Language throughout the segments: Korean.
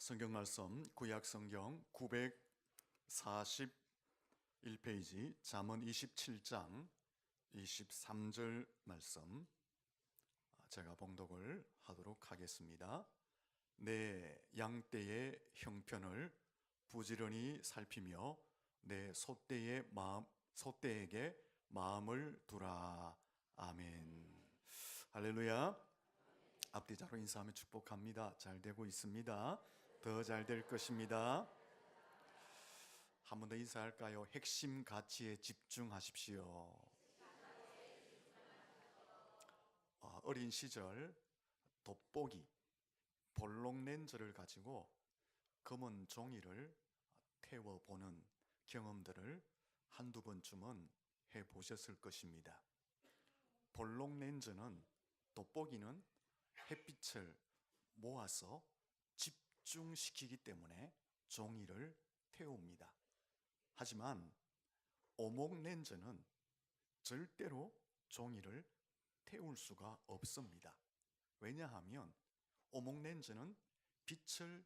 성경 말씀 구약 성경 941페이지 잠언 27장 23절 말씀 제가 봉독을 하도록 하겠습니다. 내 양떼의 형편을 부지런히 살피며 내 소떼에게 마음을 두라. 아멘. 할렐루야. 앞뒤자로 인사하며 축복합니다. 잘 되고 있습니다. 더 잘 될 것입니다. 한 번 더 인사할까요? 핵심 가치에 집중하십시오. 어린 시절 돋보기, 볼록 렌즈를 가지고 검은 종이를 태워보는 경험들을 한두 번쯤은 해보셨을 것입니다. 볼록 렌즈는, 돋보기는 햇빛을 모아서 집중시키기 때문에 종이를 태웁니다. 하지만 오목 렌즈는 절대로 종이를 태울 수가 없습니다. 왜냐하면 오목 렌즈는 빛을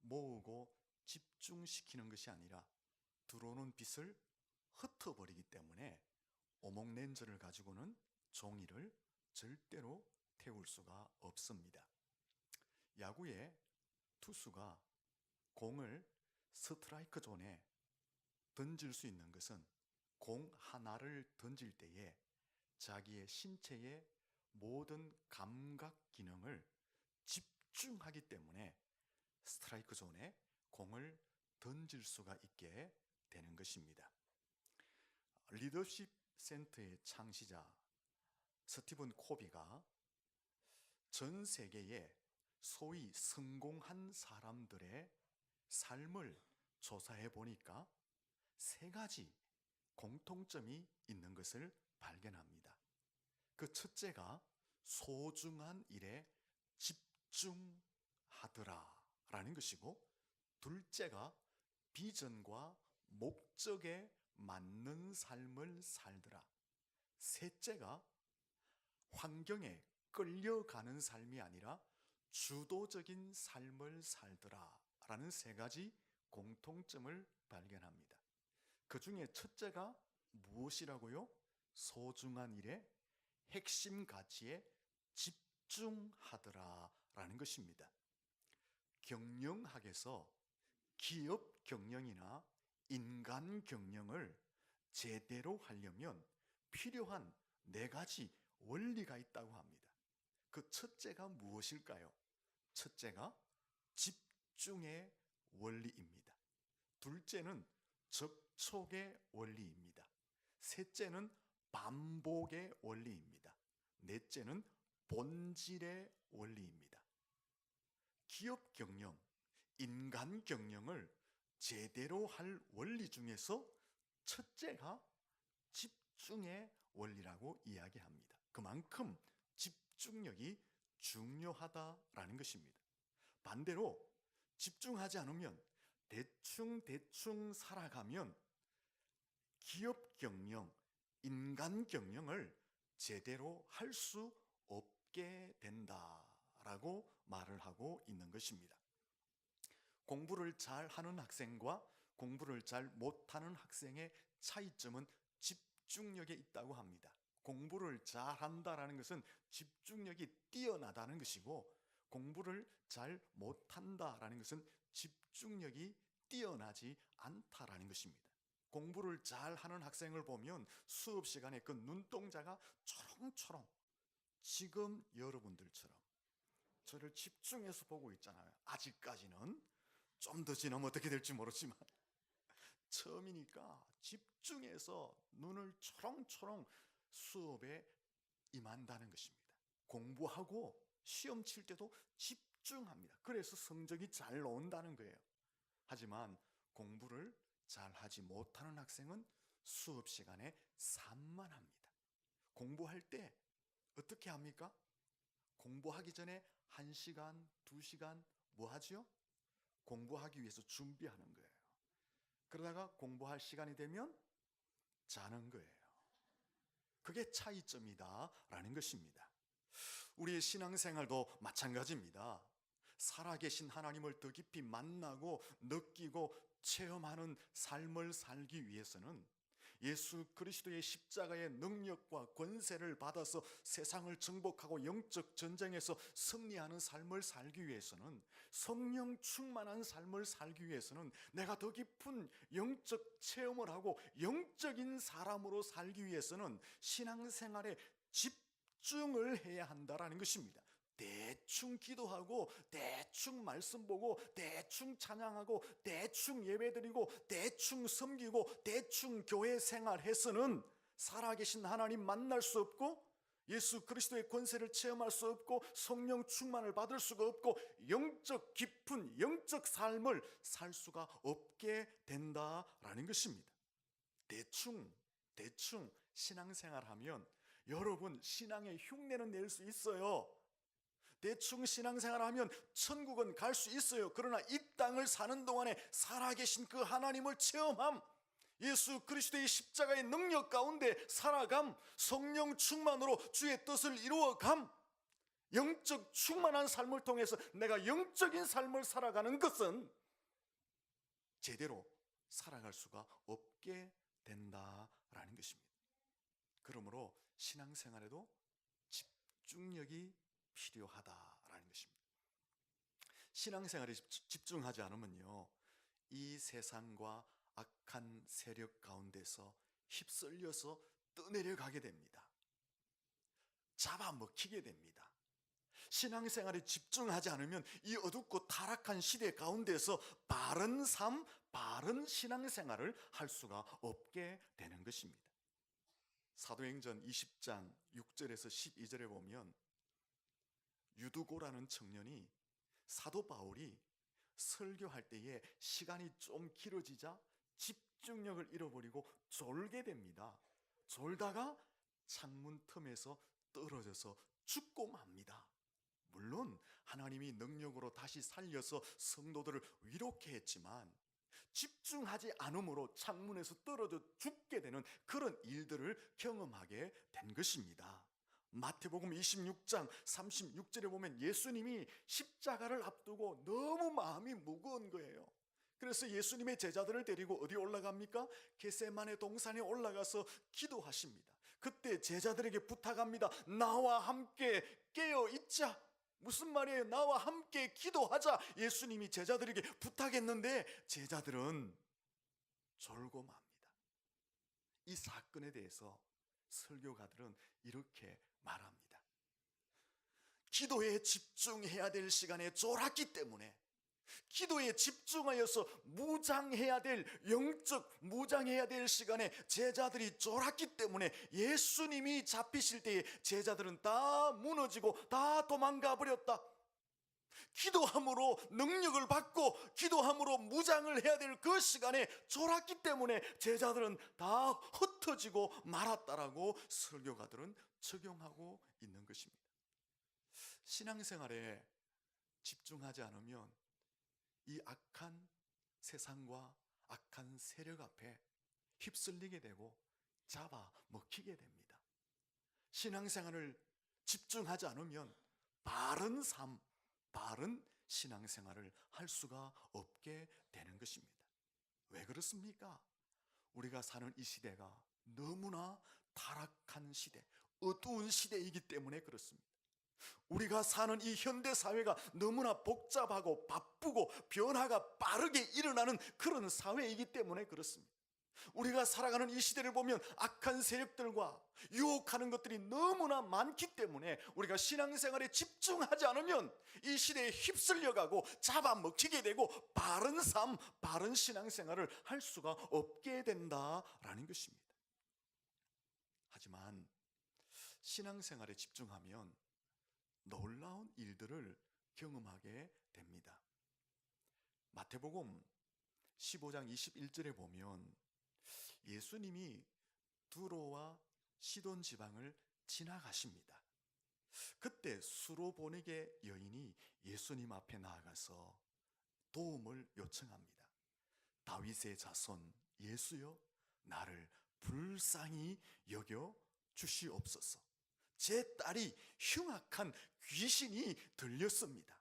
모으고 집중시키는 것이 아니라 들어오는 빛을 흩어버리기 때문에 오목 렌즈를 가지고는 종이를 절대로 태울 수가 없습니다. 야구의 투수가 공을 스트라이크 존에 던질 수 있는 것은 공 하나를 던질 때에 자기의 신체의 모든 감각 기능을 집중하기 때문에 스트라이크 존에 공을 던질 수가 있게 되는 것입니다. 리더십 센터의 창시자 스티븐 코비가 전 세계의 소위 성공한 사람들의 삶을 조사해 보니까 세 가지 공통점이 있는 것을 발견합니다. 그 첫째가 소중한 일에 집중하더라라는 것이고, 둘째가 비전과 목적에 맞는 삶을 살더라, 셋째가 환경에 끌려가는 삶이 아니라 주도적인 삶을 살더라 라는 세 가지 공통점을 발견합니다. 그 중에 첫째가 무엇이라고요? 소중한 일에 핵심 가치에 집중하더라 라는 것입니다. 경영학에서 기업 경영이나 인간 경영을 제대로 하려면 필요한 네 가지 원리가 있다고 합니다. 그 첫째가 무엇일까요? 첫째가 집중의 원리입니다. 둘째는 접촉의 원리입니다. 셋째는 반복의 원리입니다. 넷째는 본질의 원리입니다. 기업 경영, 인간 경영을 제대로 할 원리 중에서 첫째가 집중의 원리라고 이야기합니다. 그만큼 집중력이 중요하다라는 것입니다. 반대로 집중하지 않으면 대충 살아가면 기업 경영, 인간 경영을 제대로 할 수 없게 된다라고 말을 하고 있는 것입니다. 공부를 잘하는 학생과 공부를 잘 못하는 학생의 차이점은 집중력에 있다고 합니다. 공부를 잘한다라는 것은 집중력이 뛰어나다는 것이고, 공부를 잘 못한다라는 것은 집중력이 뛰어나지 않다라는 것입니다. 공부를 잘하는 학생을 보면 수업 시간에 그 눈동자가 초롱초롱, 지금 여러분들처럼 저를 집중해서 보고 있잖아요. 아직까지는. 좀 더 지나면 어떻게 될지 모르지만 처음이니까 집중해서 눈을 초롱초롱 수업에 임한다는 것입니다. 공부하고 시험 칠 때도 집중합니다. 그래서 성적이 잘 나온다는 거예요. 하지만 공부를 잘하지 못하는 학생은 수업 시간에 산만합니다. 공부할 때 어떻게 합니까? 공부하기 전에 1시간, 2시간 뭐 하죠? 공부하기 위해서 준비하는 거예요. 그러다가 공부할 시간이 되면 자는 거예요. 그게 차이점이다라는 것입니다. 우리의 신앙생활도 마찬가지입니다. 살아계신 하나님을 더 깊이 만나고 느끼고 체험하는 삶을 살기 위해서는 예수 그리스도의 십자가의 능력과 권세를 받아서 세상을 정복하고 영적 전쟁에서 승리하는 삶을 살기 위해서는, 성령 충만한 삶을 살기 위해서는, 내가 더 깊은 영적 체험을 하고 영적인 사람으로 살기 위해서는 신앙생활에 집중을 해야 한다라는 것입니다. 대충 기도하고 대충 말씀 보고 대충 찬양하고 대충 예배드리고 대충 섬기고 대충 교회 생활해서는 살아계신 하나님 만날 수 없고 예수 그리스도의 권세를 체험할 수 없고 성령 충만을 받을 수가 없고 영적 깊은 영적 삶을 살 수가 없게 된다라는 것입니다. 대충 신앙생활하면 여러분 신앙의 흉내는 낼 수 있어요. 대충 신앙생활하면 천국은 갈 수 있어요. 그러나 이 땅을 사는 동안에 살아계신 그 하나님을 체험함, 예수 그리스도의 십자가의 능력 가운데 살아감, 성령 충만으로 주의 뜻을 이루어감, 영적 충만한 삶을 통해서 내가 영적인 삶을 살아가는 것은 제대로 살아갈 수가 없게 된다라는 것입니다. 그러므로 신앙생활에도 집중력이 필요하다라는 것입니다. 신앙생활에 집중하지 않으면요, 이 세상과 악한 세력 가운데서 휩쓸려서 떠내려가게 됩니다. 잡아먹히게 됩니다. 신앙생활에 집중하지 않으면 이 어둡고 타락한 시대 가운데서 바른 삶, 바른 신앙생활을 할 수가 없게 되는 것입니다. 사도행전 20장 6절에서 12절에 보면 유두고라는 청년이 사도 바울이 설교할 때에 시간이 좀 길어지자 집중력을 잃어버리고 졸게 됩니다. 졸다가 창문 틈에서 떨어져서 죽고 맙니다. 물론 하나님이 능력으로 다시 살려서 성도들을 위롭게 했지만 집중하지 않으므로 창문에서 떨어져 죽게 되는 그런 일들을 경험하게 된 것입니다. 마태복음 26장 36절에 보면 예수님이 십자가를 앞두고 너무 마음이 무거운 거예요. 그래서 예수님의 제자들을 데리고 어디 올라갑니까? 겟세마네 동산에 올라가서 기도하십니다. 그때 제자들에게 부탁합니다. 나와 함께 깨어 있자. 무슨 말이에요? 나와 함께 기도하자. 예수님이 제자들에게 부탁했는데 제자들은 졸고 맙니다. 이 사건에 대해서 설교가들은 이렇게 말합니다. 기도에 집중해야 될 시간에 졸았기 때문에, 기도에 집중하여서 무장해야 될, 영적 무장해야 될 시간에 제자들이 졸았기 때문에 예수님이 잡히실 때에 제자들은 다 무너지고 다 도망가 버렸다. 기도함으로 능력을 받고 기도함으로 무장을 해야 될 그 시간에 졸았기 때문에 제자들은 다 흩어지고 말았다라고 설교가들은 적용하고 있는 것입니다. 신앙생활에 집중하지 않으면 이 악한 세상과 악한 세력 앞에 휩쓸리게 되고 잡아먹히게 됩니다. 신앙생활을 집중하지 않으면 바른 삶, 바른 신앙생활을 할 수가 없게 되는 것입니다. 왜 그렇습니까? 우리가 사는 이 시대가 너무나 타락한 시대, 어두운 시대이기 때문에 그렇습니다. 우리가 사는 이 현대 사회가 너무나 복잡하고 바쁘고 변화가 빠르게 일어나는 그런 사회이기 때문에 그렇습니다. 우리가 살아가는 이 시대를 보면 악한 세력들과 유혹하는 것들이 너무나 많기 때문에 우리가 신앙생활에 집중하지 않으면 이 시대에 휩쓸려가고 잡아먹히게 되고 바른 삶, 바른 신앙생활을 할 수가 없게 된다라는 것입니다. 하지만 신앙생활에 집중하면 놀라운 일들을 경험하게 됩니다. 마태복음 15장 21절에 보면 예수님이 두로와 시돈 지방을 지나가십니다. 그때 수로보니게 여인이 예수님 앞에 나아가서 도움을 요청합니다. 다윗의 자손 예수여, 나를 불쌍히 여겨 주시옵소서. 제 딸이 흉악한 귀신이 들렸습니다.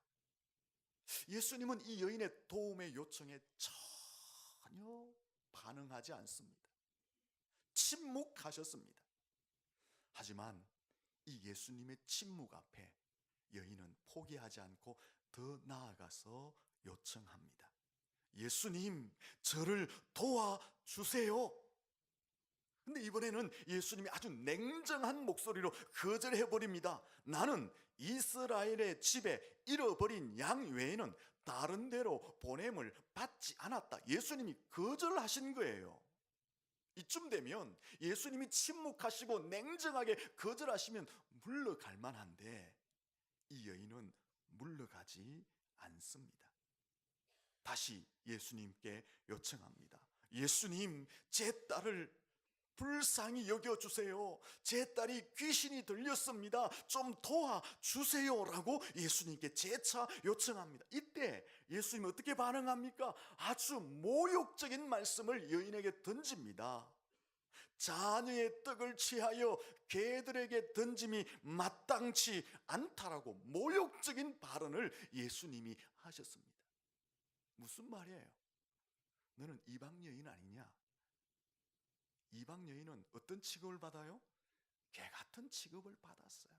예수님은 이 여인의 도움의 요청에 전혀 반응하지 않습니다. 침묵하셨습니다. 하지만 이 예수님의 침묵 앞에 여인은 포기하지 않고 더 나아가서 요청합니다. 예수님, 저를 도와주세요. 근데 이번에는 예수님이 아주 냉정한 목소리로 거절해버립니다. 나는 이스라엘의 집에 잃어버린 양 외에는 다른 데로 보냄을 받지 않았다. 예수님이 거절하신 거예요. 이쯤 되면 예수님이 침묵하시고 냉정하게 거절하시면 물러갈 만한데 이 여인은 물러가지 않습니다. 다시 예수님께 요청합니다. 예수님, 제 딸을 불쌍히 여겨주세요. 제 딸이 귀신이 들렸습니다. 좀 도와주세요 라고 예수님께 재차 요청합니다. 이때 예수님이 어떻게 반응합니까? 아주 모욕적인 말씀을 여인에게 던집니다. 자녀의 떡을 취하여 개들에게 던짐이 마땅치 않다라고 모욕적인 발언을 예수님이 하셨습니다. 무슨 말이에요? 너는 이방 여인 아니냐? 이방 여인은 어떤 취급을 받아요? 개 같은 취급을 받았어요.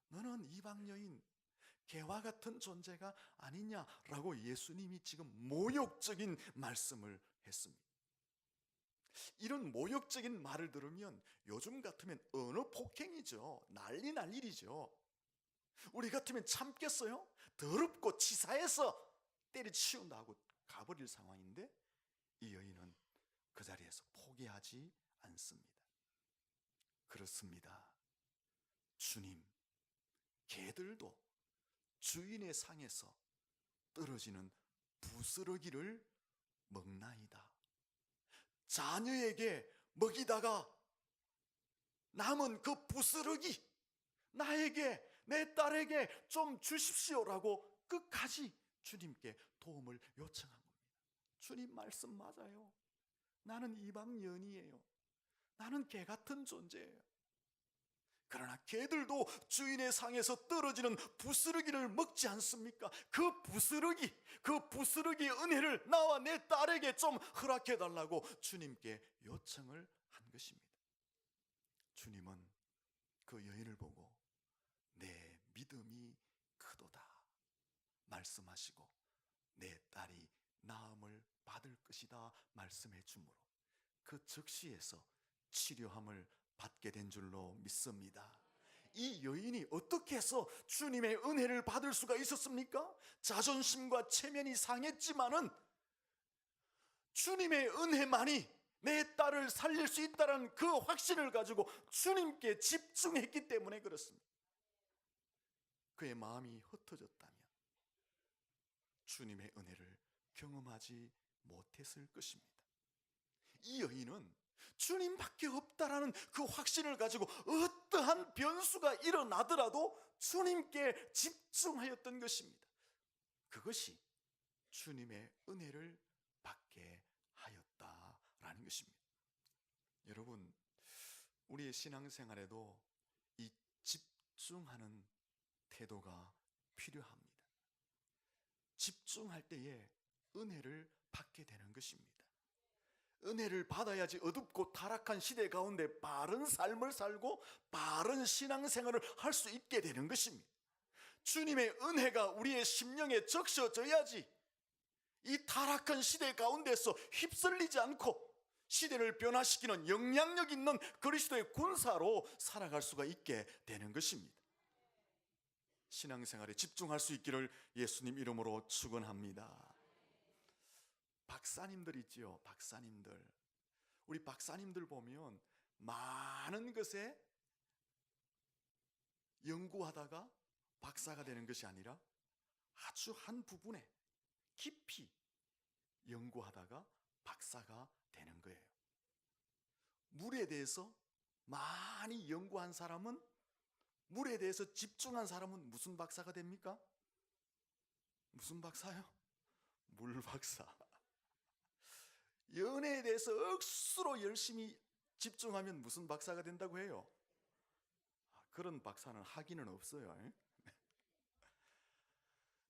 너는 이방 여인, 개와 같은 존재가 아니냐라고 예수님이 지금 모욕적인 말씀을 했습니다. 이런 모욕적인 말을 들으면 요즘 같으면 언어 폭행이죠. 난리 일이죠. 우리 같으면 참겠어요? 더럽고 치사해서 때려치운다고 가버릴 상황인데 이 여인은 그 자리에서 포기하지 않습니다. 그렇습니다. 주님, 개들도 주인의 상에서 떨어지는 부스러기를 먹나이다. 자녀에게 먹이다가 남은 그 부스러기 나에게, 내 딸에게 좀 주십시오라고 끝까지 주님께 도움을 요청한 겁니다. 주님 말씀 맞아요. 나는 이방 여인이에요. 나는 개 같은 존재예요. 그러나 개들도 주인의 상에서 떨어지는 부스러기를 먹지 않습니까? 그 부스러기의 은혜를 나와 내 딸에게 좀 허락해 달라고 주님께 요청을 한 것입니다. 주님은 그 여인을 보고 내 믿음이 크도다 말씀하시고 내 딸이 나음을 받을 것이다 말씀해 주므로 그 즉시에서 치료함을 받게 된 줄로 믿습니다. 이 여인이 어떻게 해서 주님의 은혜를 받을 수가 있었습니까? 자존심과 체면이 상했지만은 주님의 은혜만이 내 딸을 살릴 수 있다는 그 확신을 가지고 주님께 집중했기 때문에 그렇습니다. 그의 마음이 흩어졌다면 주님의 은혜를 경험하지 못했을 것입니다. 이 여인은 주님밖에 없다라는 그 확신을 가지고 어떠한 변수가 일어나더라도 주님께 집중하였던 것입니다. 그것이 주님의 은혜를 받게 하였다라는 것입니다. 여러분, 우리의 신앙생활에도 이 집중하는 태도가 필요합니다. 집중할 때에 은혜를 받게 되는 것입니다. 은혜를 받아야지 어둡고 타락한 시대 가운데 바른 삶을 살고 바른 신앙생활을 할 수 있게 되는 것입니다. 주님의 은혜가 우리의 심령에 적셔져야지 이 타락한 시대 가운데서 휩쓸리지 않고 시대를 변화시키는 영향력 있는 그리스도의 군사로 살아갈 수가 있게 되는 것입니다. 신앙생활에 집중할 수 있기를 예수님 이름으로 축원합니다. 박사님들 있지요. 박사님들. 우리 박사님들 보면 많은 것에 연구하다가 박사가 되는 것이 아니라 아주 한 부분에 깊이 연구하다가 박사가 되는 거예요. 물에 대해서 많이 연구한 사람은, 물에 대해서 집중한 사람은 무슨 박사가 됩니까? 무슨 박사요? 물 박사. 연애에 대해서 억수로 열심히 집중하면 무슨 박사가 된다고 해요? 그런 박사는 학위는 없어요.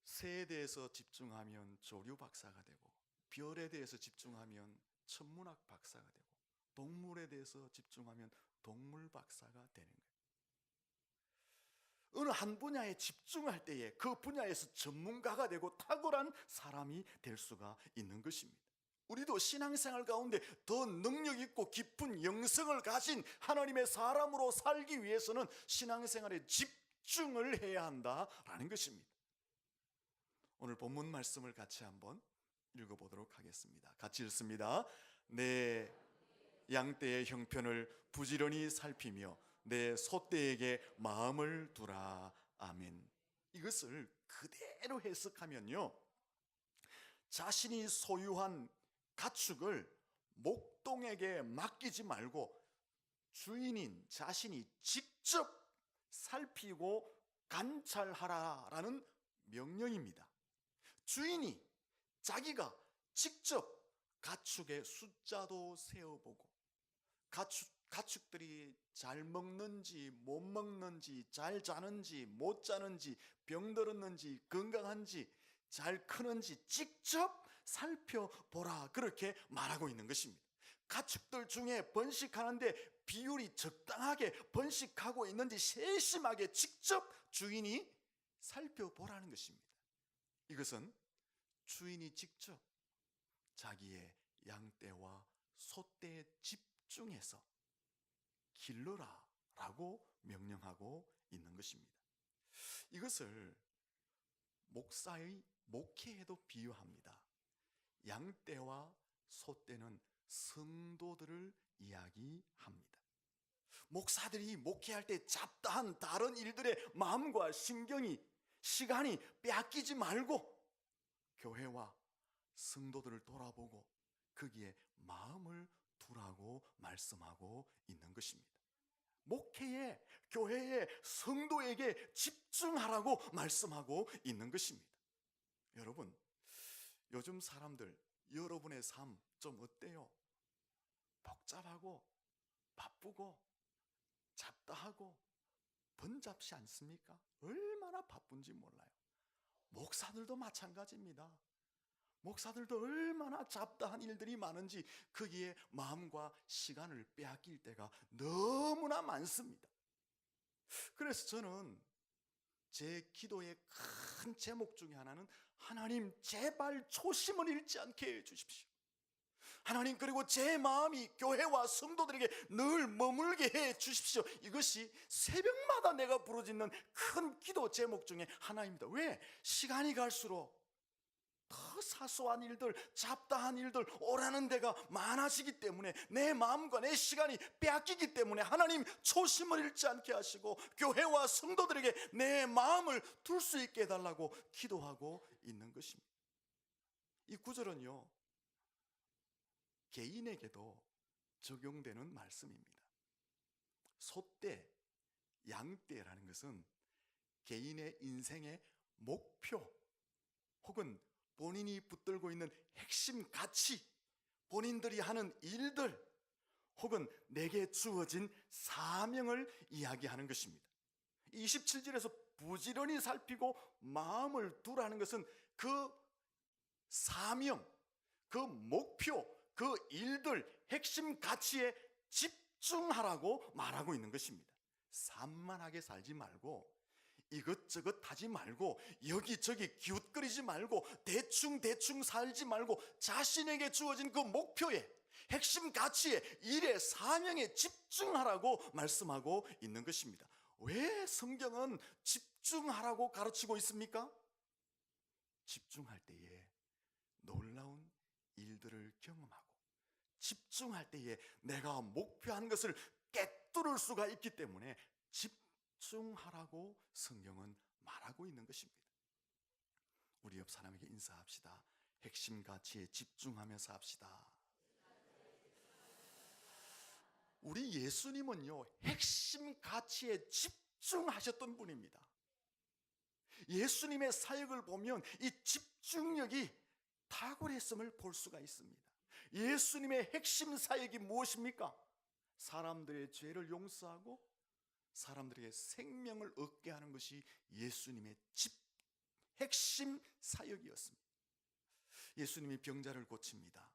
새에 대해서 집중하면 조류 박사가 되고, 별에 대해서 집중하면 천문학 박사가 되고, 동물에 대해서 집중하면 동물 박사가 되는 거예요. 어느 한 분야에 집중할 때에 그 분야에서 전문가가 되고 탁월한 사람이 될 수가 있는 것입니다. 우리도 신앙생활 가운데 더 능력 있고 깊은 영성을 가진 하나님의 사람으로 살기 위해서는 신앙생활에 집중을 해야 한다라는 것입니다. 오늘 본문 말씀을 같이 한번 읽어보도록 하겠습니다. 같이 읽습니다. 내 양떼의 형편을 부지런히 살피며 내 소떼에게 마음을 두라. 아멘. 이것을 그대로 해석하면요, 자신이 소유한 가축을 목동에게 맡기지 말고 주인인 자신이 직접 살피고 관찰하라라는 명령입니다. 주인이 자기가 직접 가축의 숫자도 세어보고 가축들이 잘 먹는지 못 먹는지, 잘 자는지 못 자는지, 병들었는지 건강한지, 잘 크는지 직접 살펴보라, 그렇게 말하고 있는 것입니다. 가축들 중에 번식하는데 비율이 적당하게 번식하고 있는지 세심하게 직접 주인이 살펴보라는 것입니다. 이것은 주인이 직접 자기의 양떼와 소떼에 집중해서 길러라 라고 명령하고 있는 것입니다. 이것을 목사의 목회에도 비유합니다. 양떼와 소떼는 성도들을 이야기합니다. 목사들이 목회할 때 잡다한 다른 일들의 마음과 신경이, 시간이 빼앗기지 말고 교회와 성도들을 돌아보고 거기에 마음을 두라고 말씀하고 있는 것입니다. 목회에, 교회에, 성도에게 집중하라고 말씀하고 있는 것입니다. 여러분, 요즘 사람들, 여러분의 삶 좀 어때요? 복잡하고 바쁘고 잡다하고 번잡지 않습니까? 얼마나 바쁜지 몰라요. 목사들도 마찬가지입니다. 목사들도 얼마나 잡다한 일들이 많은지 거기에 마음과 시간을 빼앗길 때가 너무나 많습니다. 그래서 저는 제 기도의 큰 제목 중에 하나는, 하나님 제발 초심을 잃지 않게 해주십시오. 하나님, 그리고 제 마음이 교회와 성도들에게 늘 머물게 해 주십시오. 이것이 새벽마다 내가 부르짖는 큰 기도 제목 중에 하나입니다. 왜? 시간이 갈수록 더 사소한 일들, 잡다한 일들 오라는 데가 많아지기 때문에 내 마음과 내 시간이 빼앗기기 때문에 하나님 초심을 잃지 않게 하시고 교회와 성도들에게 내 마음을 둘 수 있게 해달라고 기도하고 있는 것입니다. 이 구절은요, 개인에게도 적용되는 말씀입니다. 소떼, 양떼라는 것은 개인의 인생의 목표 혹은 본인이 붙들고 있는 핵심 가치, 본인들이 하는 일들 혹은 내게 주어진 사명을 이야기하는 것입니다. 27절에서 부지런히 살피고 마음을 두라는 것은 그 사명, 그 목표, 그 일들, 핵심 가치에 집중하라고 말하고 있는 것입니다. 산만하게 살지 말고, 이것저것 하지 말고, 여기저기 기웃거리지 말고, 대충 살지 말고 자신에게 주어진 그 목표에, 핵심 가치에, 일에, 사명에 집중하라고 말씀하고 있는 것입니다. 왜 성경은 집중하라고 가르치고 있습니까? 집중할 때에 놀라운 일들을 경험하고, 집중할 때에 내가 목표한 것을 꿰뚫을 수가 있기 때문에 집중하라고 성경은 말하고 있는 것입니다. 우리 옆 사람에게 인사합시다. 핵심 가치에 집중하면서 합시다. 우리 예수님은요, 핵심 가치에 집중하셨던 분입니다. 예수님의 사역을 보면 이 집중력이 탁월했음을 볼 수가 있습니다. 예수님의 핵심 사역이 무엇입니까? 사람들의 죄를 용서하고 사람들에게 생명을 얻게 하는 것이 예수님의 핵심 사역이었습니다. 예수님이 병자를 고칩니다.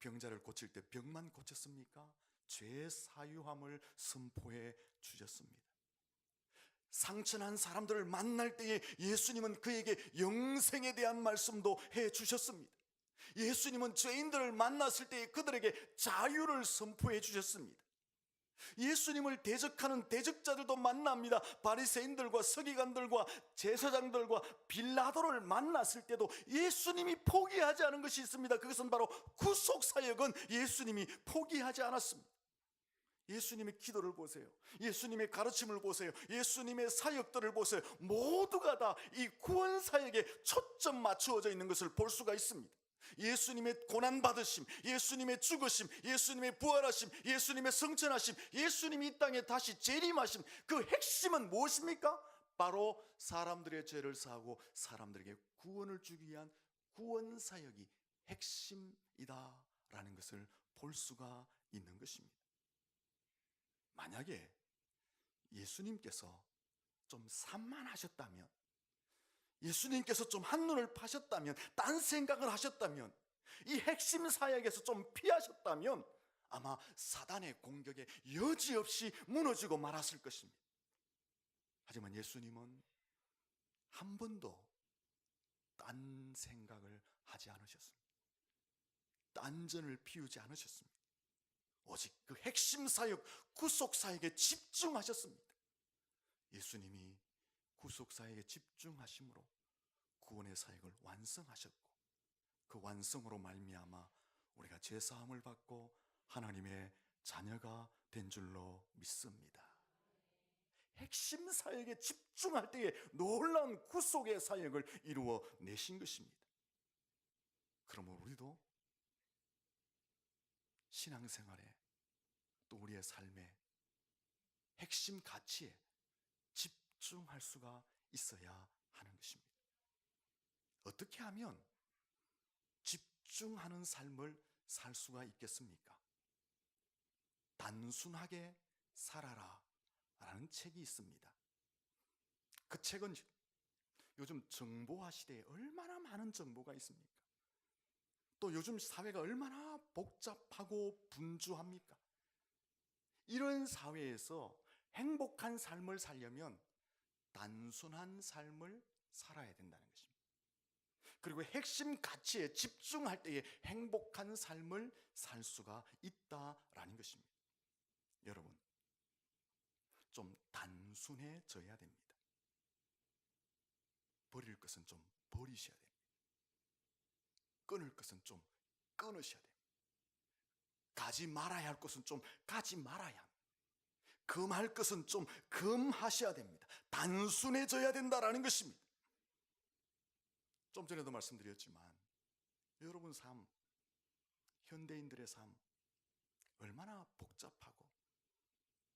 병자를 고칠 때 병만 고쳤습니까? 죄 사유함을 선포해 주셨습니다. 상처난 사람들을 만날 때에 예수님은 그에게 영생에 대한 말씀도 해 주셨습니다. 예수님은 죄인들을 만났을 때에 그들에게 자유를 선포해 주셨습니다. 예수님을 대적하는 대적자들도 만납니다. 바리새인들과 서기관들과 제사장들과 빌라도를 만났을 때도 예수님이 포기하지 않은 것이 있습니다. 그것은 바로 구속사역은 예수님이 포기하지 않았습니다. 예수님의 기도를 보세요. 예수님의 가르침을 보세요. 예수님의 사역들을 보세요. 모두가 다 이 구원사역에 초점 맞추어져 있는 것을 볼 수가 있습니다. 예수님의 고난받으심, 예수님의 죽으심, 예수님의 부활하심, 예수님의 성천하심, 예수님이 이 땅에 다시 재림하심, 그 핵심은 무엇입니까? 바로 사람들의 죄를 사하고 사람들에게 구원을 주기 위한 구원사역이 핵심이다라는 것을 볼 수가 있는 것입니다. 만약에 예수님께서 좀 산만하셨다면, 예수님께서 좀 한눈을 파셨다면, 딴 생각을 하셨다면, 이 핵심 사역에서 좀 피하셨다면 아마 사단의 공격에 여지없이 무너지고 말았을 것입니다. 하지만 예수님은 한 번도 딴 생각을 하지 않으셨습니다. 딴전을 피우지 않으셨습니다. 오직 그 핵심 사역, 구속 사역에 집중하셨습니다. 예수님이 구속 사역에 집중하심으로 구원의 사역을 완성하셨고, 그 완성으로 말미암아 우리가 죄 사함을 받고 하나님의 자녀가 된 줄로 믿습니다. 핵심 사역에 집중할 때에 놀라운 구속의 사역을 이루어 내신 것입니다. 그러므로 우리도 신앙생활에 또 우리의 삶에 핵심 가치에 집중할 수가 있어야 하는 것입니다. 어떻게 하면 집중하는 삶을 살 수가 있겠습니까? 단순하게 살아라 라는 책이 있습니다. 그 책은 요즘 정보화 시대에 얼마나 많은 정보가 있습니까? 또 요즘 사회가 얼마나 복잡하고 분주합니까? 이런 사회에서 행복한 삶을 살려면 단순한 삶을 살아야 된다는 것입니다. 그리고 핵심 가치에 집중할 때에 행복한 삶을 살 수가 있다라는 것입니다. 여러분, 좀 단순해져야 됩니다. 버릴 것은 좀 버리셔야 됩니다. 끊을 것은 좀 끊으셔야 됩니다. 가지 말아야 할 것은 좀 가지 말아야 합니다. 금할 것은 좀 금하셔야 됩니다. 단순해져야 된다라는 것입니다. 좀 전에도 말씀드렸지만 여러분 삶, 현대인들의 삶 얼마나 복잡하고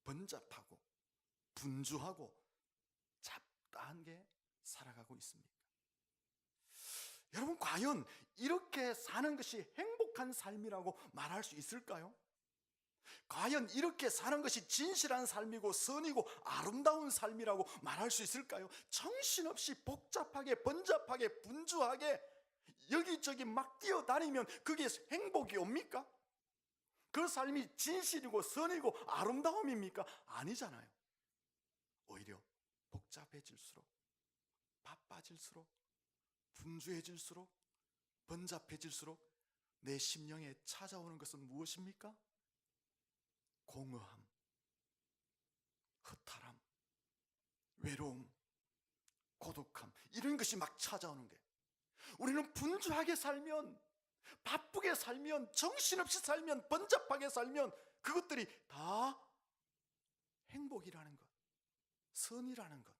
번잡하고 분주하고 잡다하게 살아가고 있습니까? 여러분, 과연 이렇게 사는 것이 행복한 삶이라고 말할 수 있을까요? 과연 이렇게 사는 것이 진실한 삶이고 선이고 아름다운 삶이라고 말할 수 있을까요? 정신없이 복잡하게 번잡하게 분주하게 여기저기 막 뛰어다니면 그게 행복이 옵니까? 그 삶이 진실이고 선이고 아름다움입니까? 아니잖아요. 오히려 복잡해질수록, 바빠질수록, 분주해질수록, 번잡해질수록 내 심령에 찾아오는 것은 무엇입니까? 공허함, 허탈함, 외로움, 고독함, 이런 것이 막 찾아오는 거예요. 우리는 분주하게 살면, 바쁘게 살면, 정신없이 살면, 번잡하게 살면 그것들이 다 행복이라는 것, 선이라는 것,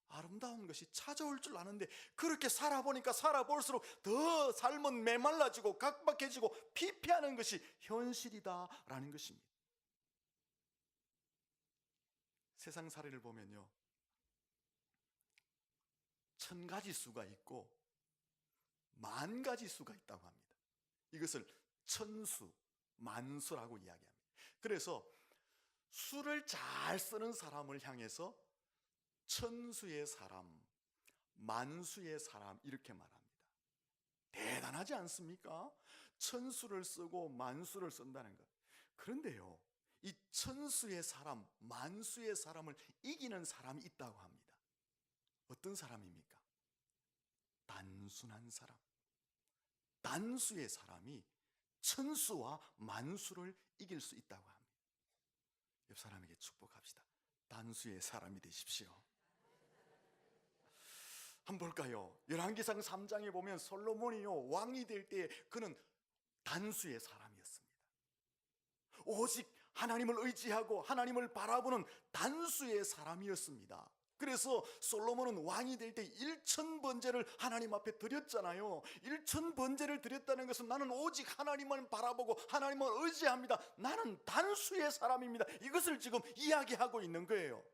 아름다운 것이 찾아올 줄 아는데 그렇게 살아보니까 살아볼수록 더 삶은 메말라지고 각박해지고 피폐하는 것이 현실이다라는 것입니다. 세상 사례를 보면요, 1000가지 수가 있고 10,000가지 수가 있다고 합니다. 이것을 천수, 만수라고 이야기합니다. 그래서 수를 잘 쓰는 사람을 향해서 천수의 사람, 만수의 사람 이렇게 말합니다. 대단하지 않습니까? 천수를 쓰고 만수를 쓴다는 것. 그런데요, 이 천수의 사람, 만수의 사람을 이기는 사람이 있다고 합니다. 어떤 사람입니까? 단순한 사람. 단수의 사람이 천수와 만수를 이길 수 있다고 합니다. 옆 사람에게 축복합시다. 단수의 사람이 되십시오. 한번 볼까요? 열왕기상 3장에 보면 솔로몬이요, 왕이 될 때 그는 단수의 사람이었습니다. 오직 하나님을 의지하고 하나님을 바라보는 단수의 사람이었습니다. 그래서 솔로몬은 왕이 될 때 1000번제를 하나님 앞에 드렸잖아요. 1000번제를 드렸다는 것은 나는 오직 하나님만 바라보고 하나님을 의지합니다, 나는 단수의 사람입니다, 이것을 지금 이야기하고 있는 거예요.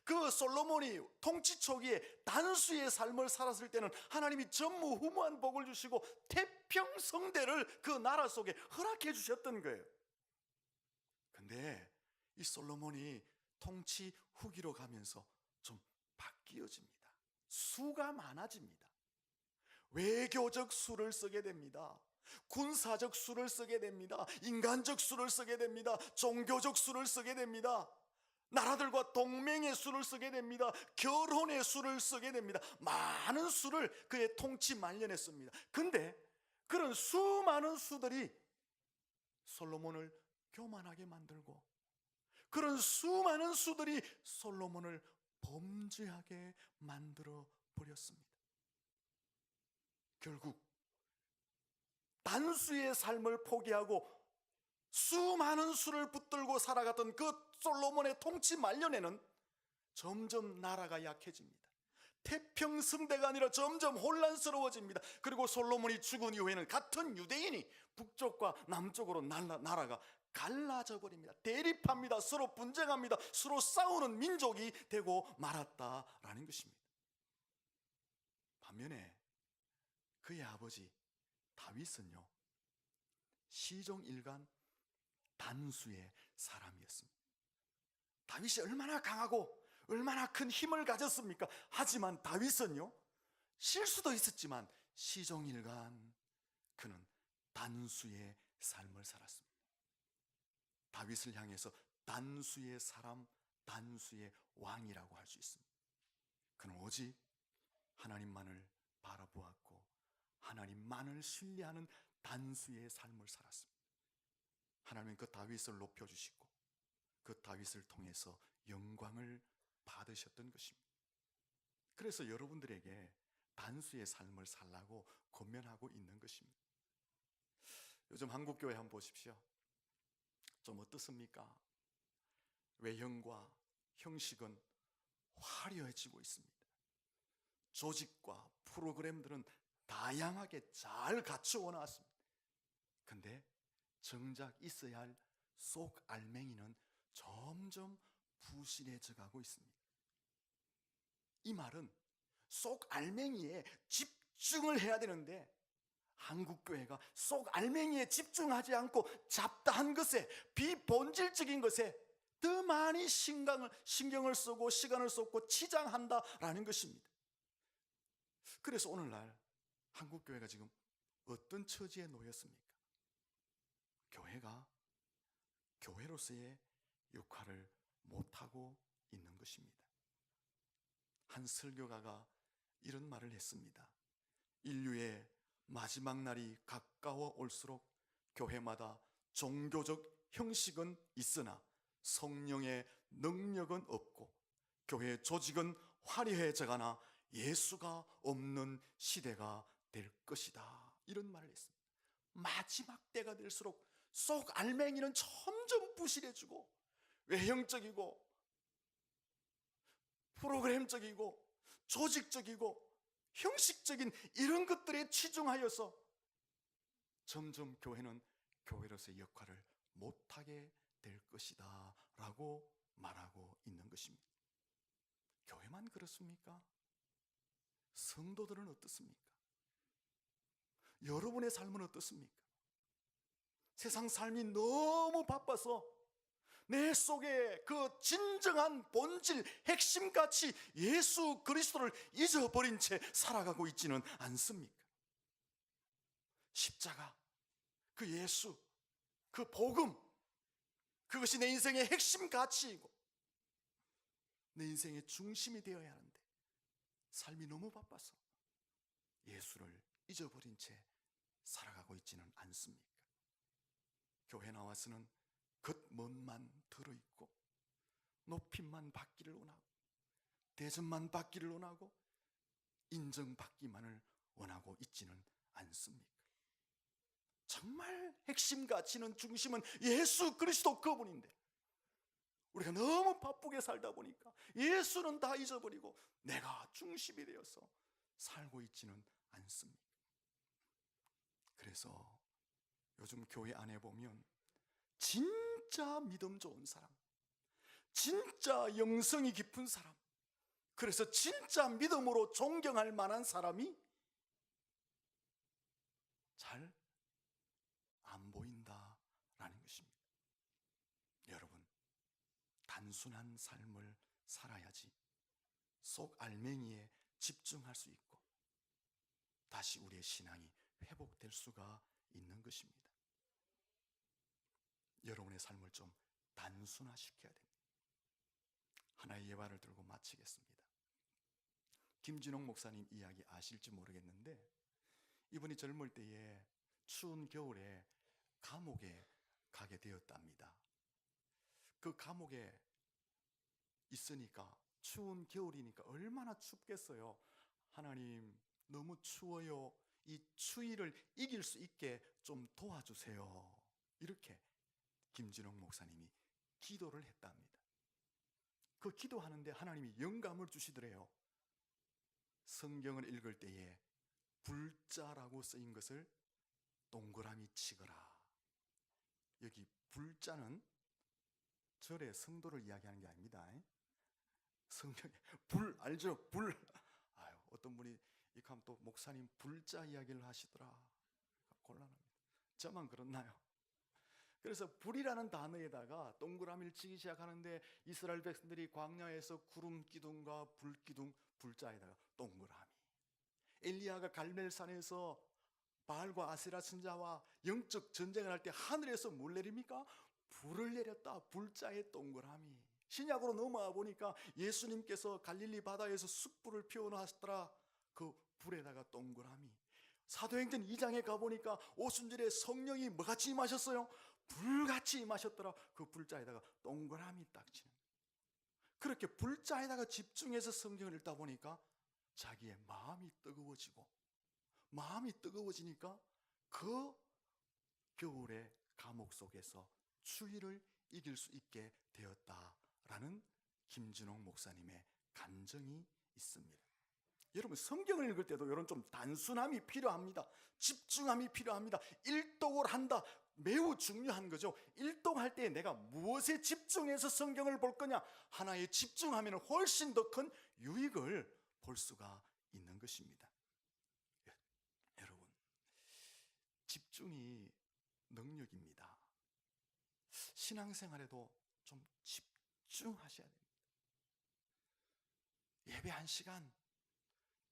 그 솔로몬이 통치 초기에 단수의 삶을 살았을 때는 하나님이 전무후무한 복을 주시고 태평성대를 그 나라 속에 허락해 주셨던 거예요. 근데 이 솔로몬이 통치 후기로 가면서 좀 바뀌어집니다. 수가 많아집니다. 외교적 수를 쓰게 됩니다. 군사적 수를 쓰게 됩니다. 인간적 수를 쓰게 됩니다. 종교적 수를 쓰게 됩니다. 나라들과 동맹의 수를 쓰게 됩니다. 결혼의 수를 쓰게 됩니다. 많은 수를 그의 통치 말년에 씁니다. 근데 그런 수많은 수들이 솔로몬을 교만하게 만들고, 그런 수많은 수들이 솔로몬을 범죄하게 만들어 버렸습니다. 결국 단수의 삶을 포기하고 수많은 수를 붙들고 살아갔던 그 솔로몬의 통치 말년에는 점점 나라가 약해집니다. 태평성대가 아니라 점점 혼란스러워집니다. 그리고 솔로몬이 죽은 이후에는 같은 유대인이 북쪽과 남쪽으로 나라가 갈라져 버립니다. 대립합니다. 서로 분쟁합니다. 서로 싸우는 민족이 되고 말았다라는 것입니다. 반면에 그의 아버지 다윗은요, 시종일관 단수의 사람이었습니다. 다윗이 얼마나 강하고 얼마나 큰 힘을 가졌습니까? 하지만 다윗은요, 실수도 있었지만 시종일관 그는 단수의 삶을 살았습니다. 다윗을 향해서 단수의 사람, 단수의 왕이라고 할 수 있습니다. 그는 오직 하나님만을 바라보았고 하나님만을 신뢰하는 단수의 삶을 살았습니다. 하나님은 그 다윗을 높여주시고 그 다윗을 통해서 영광을 받으셨던 것입니다. 그래서 여러분들에게 단수의 삶을 살라고 권면하고 있는 것입니다. 요즘 한국교회 한번 보십시오. 좀 어떻습니까? 외형과 형식은 화려해지고 있습니다. 조직과 프로그램들은 다양하게 잘 갖추어 놨습니다. 근데 정작 있어야 할 속 알맹이는 점점 부실해져 가고 있습니다. 이 말은 속 알맹이에 집중을 해야 되는데 한국교회가 속 알맹이에 집중하지 않고 잡다한 것에, 비본질적인 것에 더 많이 신경을 쓰고 시간을 쏟고 치장한다라는 것입니다. 그래서 오늘날 한국교회가 지금 어떤 처지에 놓였습니까? 교회가 교회로서의 역할을 못하고 있는 것입니다. 한 설교가가 이런 말을 했습니다. 인류의 마지막 날이 가까워 올수록 교회마다 종교적 형식은 있으나 성령의 능력은 없고 교회 조직은 화려해져가나 예수가 없는 시대가 될 것이다, 이런 말을 했습니다. 마지막 때가 될수록 속 알맹이는 점점 부실해지고 외형적이고 프로그램적이고 조직적이고 형식적인 이런 것들에 치중하여서 점점 교회는 교회로서의 역할을 못하게 될 것이다 라고 말하고 있는 것입니다. 교회만 그렇습니까? 성도들은 어떻습니까? 여러분의 삶은 어떻습니까? 세상 삶이 너무 바빠서 내 속에 그 진정한 본질, 핵심가치 예수 그리스도를 잊어버린 채 살아가고 있지는 않습니까? 십자가, 그 예수, 그 복음, 그것이 내 인생의 핵심 가치이고 내 인생의 중심이 되어야 하는데 삶이 너무 바빠서 예수를 잊어버린 채 살아가고 있지는 않습니까? 교회 나와서는 겉멋만 들어있고 높임만 받기를 원하고 대접만 받기를 원하고 인정받기만을 원하고 있지는 않습니까? 정말 핵심 가치는 중심은 예수 그리스도 그분인데 우리가 너무 바쁘게 살다 보니까 예수는 다 잊어버리고 내가 중심이 되어서 살고 있지는 않습니까? 그래서 요즘 교회 안에 보면 진짜 믿음 좋은 사람, 진짜 영성이 깊은 사람, 그래서 진짜 믿음으로 존경할 만한 사람이 잘 안 보인다라는 것입니다. 여러분, 단순한 삶을 살아야지 속 알맹이에 집중할 수 있고 다시 우리의 신앙이 회복될 수가 있는 것입니다. 여러분의 삶을 좀 단순화시켜야 됩니다. 하나의 예화를 들고 마치겠습니다. 김진홍 목사님 이야기 아실지 모르겠는데 이분이 젊을 때에 추운 겨울에 감옥에 가게 되었답니다. 그 감옥에 있으니까 추운 겨울이니까 얼마나 춥겠어요. 하나님, 너무 추워요. 이 추위를 이길 수 있게 좀 도와주세요. 이렇게 김진홍 목사님이 기도를 했답니다. 그 기도하는데 하나님이 영감을 주시더래요. 성경을 읽을 때에 불자라고 쓰인 것을 동그라미 치거라. 여기 불자는 절의 성도를 이야기하는 게 아닙니다. 성경에 불 알죠? 불. 아유, 어떤 분이 이렇게 하면 또 목사님 불자 이야기를 하시더라. 곤란합니다. 저만 그렇나요? 그래서 불이라는 단어에다가 동그라미를 치기 시작하는데 이스라엘 백성들이 광야에서 구름 기둥과 불 기둥, 불자에다가 동그라미. 엘리야가 갈멜산에서 바알과 아세라 선자와 영적 전쟁을 할 때 하늘에서 뭘 내립니까? 불을 내렸다. 불자의 동그라미. 신약으로 넘어와 보니까 예수님께서 갈릴리 바다에서 숯불을 피워놓으셨더라. 그 불에다가 동그라미. 사도행전 2장에 가보니까 오순절에 성령이 뭐같이 임하셨어요? 불같이 임하셨더라. 그 불자에다가 동그라미 딱 치는. 그렇게 불자에다가 집중해서 성경을 읽다 보니까 자기의 마음이 뜨거워지고, 마음이 뜨거워지니까 그 겨울의 감옥 속에서 추위를 이길 수 있게 되었다라는 김진홍 목사님의 감정이 있습니다. 여러분, 성경을 읽을 때도 이런 좀 단순함이 필요합니다. 집중함이 필요합니다. 일독을 한다. 매우 중요한 거죠. 일독할 때 내가 무엇에 집중해서 성경을 볼 거냐? 하나에 집중하면 훨씬 더 큰 유익을 볼 수가 있는 것입니다. 여러분, 집중이 능력입니다. 신앙생활에도 좀 집중하셔야 됩니다. 예배 1시간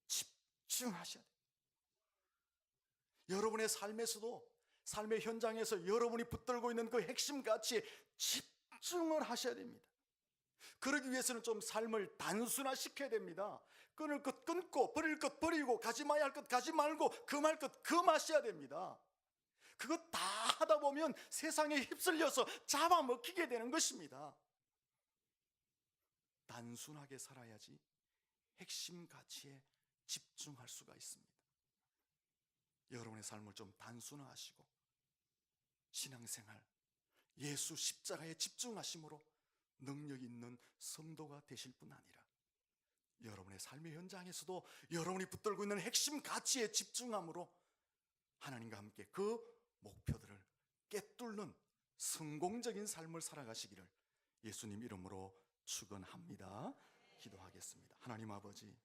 집중하셔야 돼요. 여러분의 삶에서도, 삶의 현장에서 여러분이 붙들고 있는 그 핵심 가치에 집중을 하셔야 됩니다. 그러기 위해서는 좀 삶을 단순화시켜야 됩니다. 끊을 것 끊고, 버릴 것 버리고, 가지 마야 할 것 가지 말고, 금할 것 금하셔야 됩니다. 그거 다 하다 보면 세상에 휩쓸려서 잡아먹히게 되는 것입니다. 단순하게 살아야지 핵심 가치에 집중할 수가 있습니다. 여러분의 삶을 좀 단순화하시고 신앙생활, 예수 십자가에 집중하심으로 능력 있는 성도가 되실 뿐 아니라 여러분의 삶의 현장에서도 여러분이 붙들고 있는 핵심 가치에 집중함으로 하나님과 함께 그 목표들을 꿰뚫는 성공적인 삶을 살아가시기를 예수님 이름으로 축원합니다. 기도하겠습니다. 하나님 아버지,